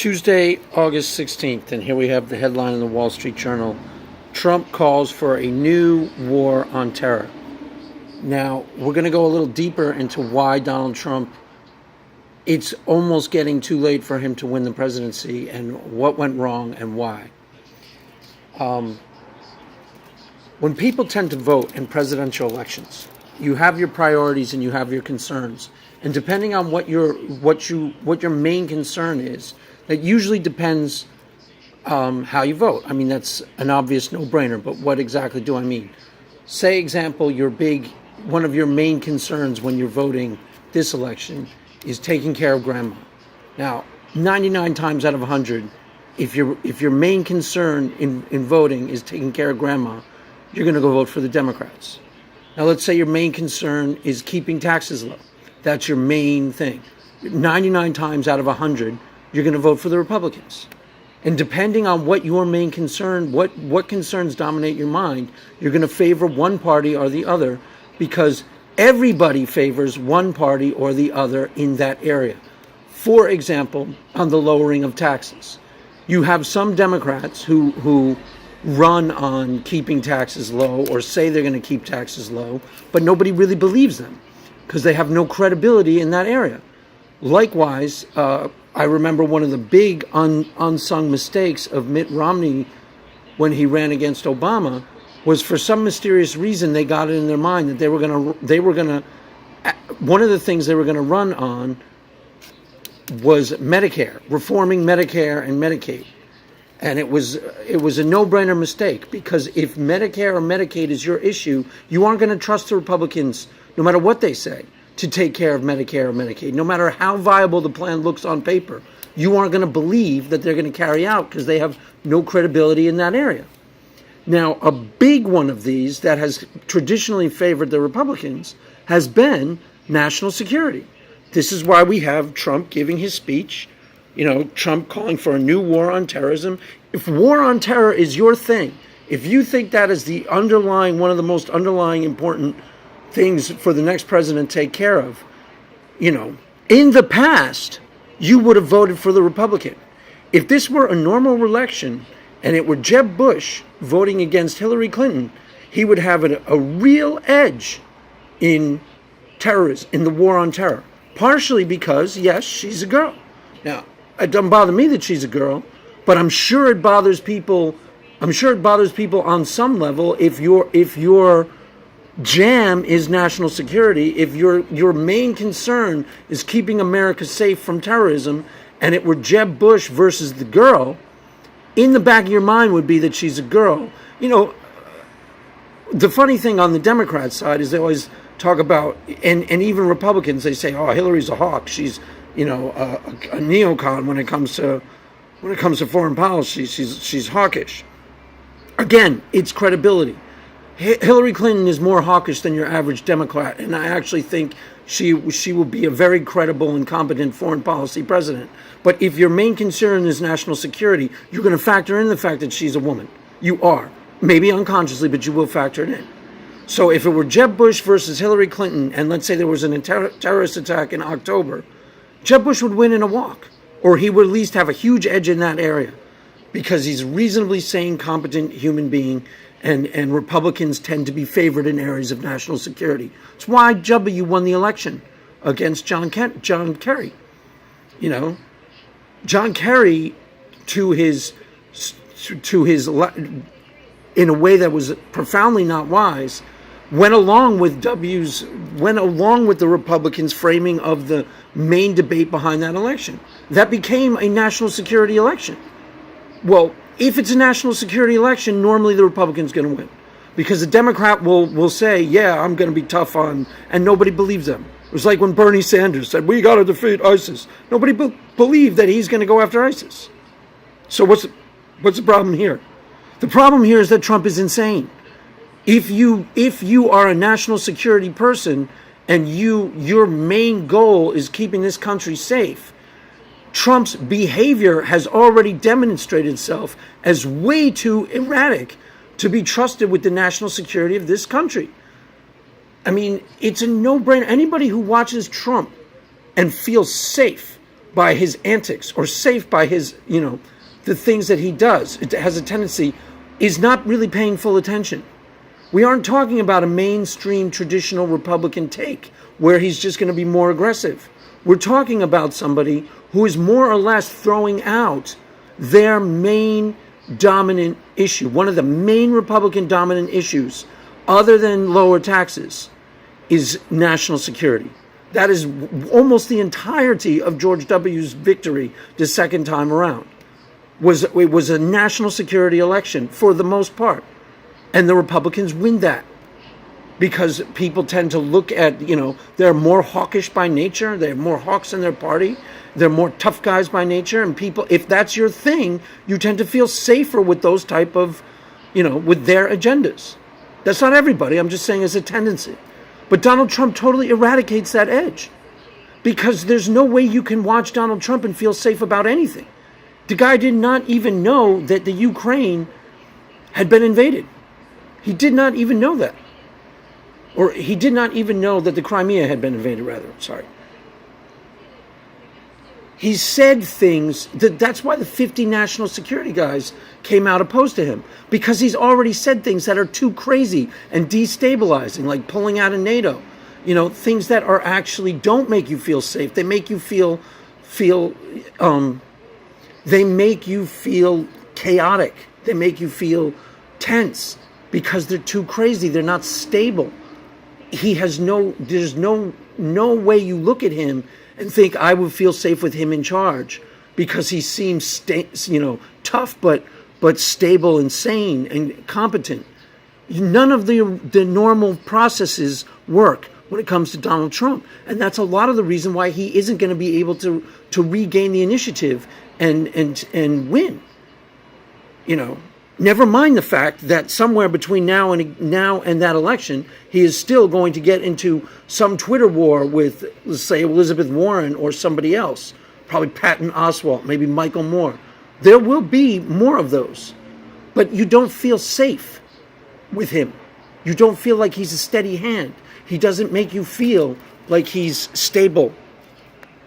Tuesday, August 16th, and here we have the headline in the Wall Street Journal. Trump calls for a new war on terror. Now, we're going to go a little deeper into why Donald Trump, it's almost getting too late for him to win the presidency and what went wrong and why. When people tend to vote in presidential elections, you have your priorities and you have your concerns. And depending on what your main concern is, that usually depends how you vote. I mean, that's an obvious no-brainer, but what exactly do I mean? Say, example, one of your main concerns when you're voting this election is taking care of grandma. Now, 99 times out of 100, if your main concern in voting is taking care of grandma, you're going to go vote for the Democrats. Now, let's say your main concern is keeping taxes low. That's your main thing. 99 times out of 100, you're going to vote for the Republicans. And depending on what your main concern, what concerns dominate your mind, you're going to favor one party or the other because everybody favors one party or the other in that area. For example, on the lowering of taxes. You have some Democrats who run on keeping taxes low or say they're going to keep taxes low, but nobody really believes them because they have no credibility in that area. Likewise, I remember one of the big unsung mistakes of Mitt Romney when he ran against Obama was for some mysterious reason they got it in their mind that they were gonna one of the things they were gonna run on was Medicare, reforming Medicare and Medicaid. And it was a no-brainer mistake because if Medicare or Medicaid is your issue, you aren't going to trust the Republicans, no matter what they say, to take care of Medicare or Medicaid. No matter how viable the plan looks on paper, you aren't going to believe that they're going to carry out because they have no credibility in that area. Now, a big one of these that has traditionally favored the Republicans has been national security. This is why we have Trump giving his speech. Trump calling for a new war on terrorism. If war on terror is your thing, if you think that is one of the most underlying important things for the next president to take care of, in the past, you would have voted for the Republican. If this were a normal election and it were Jeb Bush voting against Hillary Clinton, he would have a real edge in terrorism, in the war on terror. Partially because, yes, she's a girl. Now, it doesn't bother me that she's a girl, but I'm sure it bothers people. I'm sure it bothers people on some level if your jam is national security, if your main concern is keeping America safe from terrorism, and it were Jeb Bush versus the girl, in the back of your mind would be that she's a girl. The funny thing on the Democrat side is they always talk about, and even Republicans, they say, "Oh, Hillary's a hawk. She's a neocon when it comes to foreign policy. She's hawkish." Again, it's credibility. Hillary Clinton is more hawkish than your average Democrat, and I actually think she will be a very credible and competent foreign policy president. But if your main concern is national security, you're going to factor in the fact that she's a woman. You are. Maybe unconsciously, but you will factor it in. So if it were Jeb Bush versus Hillary Clinton, and let's say there was a terrorist attack in October, Jeb Bush would win in a walk, or he would at least have a huge edge in that area because he's a reasonably sane, competent human being, and Republicans tend to be favored in areas of national security. It's why W won the election against John Kerry. John Kerry, in a way that was profoundly not wise, went along with the Republicans' framing of the main debate behind that election. That became a national security election. Well, if it's a national security election, normally the Republican's going to win. Because the Democrat will say, yeah, I'm going to be tough on, and nobody believes them. It was like when Bernie Sanders said, we got to defeat ISIS. Nobody believed that he's going to go after ISIS. So what's the problem here? The problem here is that Trump is insane. If you are a national security person and your main goal is keeping this country safe, Trump's behavior has already demonstrated itself as way too erratic to be trusted with the national security of this country. I mean, it's a no-brainer. Anybody who watches Trump and feels safe by his antics or safe by his, the things that he does. It has a tendency, is not really paying full attention. We aren't talking about a mainstream traditional Republican take where he's just going to be more aggressive. We're talking about somebody who is more or less throwing out their main dominant issue. One of the main Republican dominant issues, other than lower taxes, is national security. That is almost the entirety of George W.'s victory the second time around. It was a national security election for the most part. And the Republicans win that because people tend to look at, they're more hawkish by nature. They have more hawks in their party. They're more tough guys by nature. And people, if that's your thing, you tend to feel safer with those type of, with their agendas. That's not everybody. I'm just saying it's a tendency. But Donald Trump totally eradicates that edge because there's no way you can watch Donald Trump and feel safe about anything. The guy did not even know that the Ukraine had been invaded. He did not even know that. Or he did not even know that the Crimea had been invaded, rather. Sorry. He said things, that's why the 50 national security guys came out opposed to him. Because he's already said things that are too crazy and destabilizing, like pulling out of NATO. Things that are actually don't make you feel safe. They make you feel chaotic. They make you feel tense. Because they're too crazy, they're not stable. There's no way you look at him and think I would feel safe with him in charge, because he seems tough but stable and sane and competent. None of the normal processes work when it comes to Donald Trump, and that's a lot of the reason why he isn't going to be able to regain the initiative and win. Never mind the fact that somewhere between now and that election, he is still going to get into some Twitter war with, let's say, Elizabeth Warren or somebody else, probably Patton Oswalt, maybe Michael Moore. There will be more of those, but you don't feel safe with him. You don't feel like he's a steady hand. He doesn't make you feel like he's stable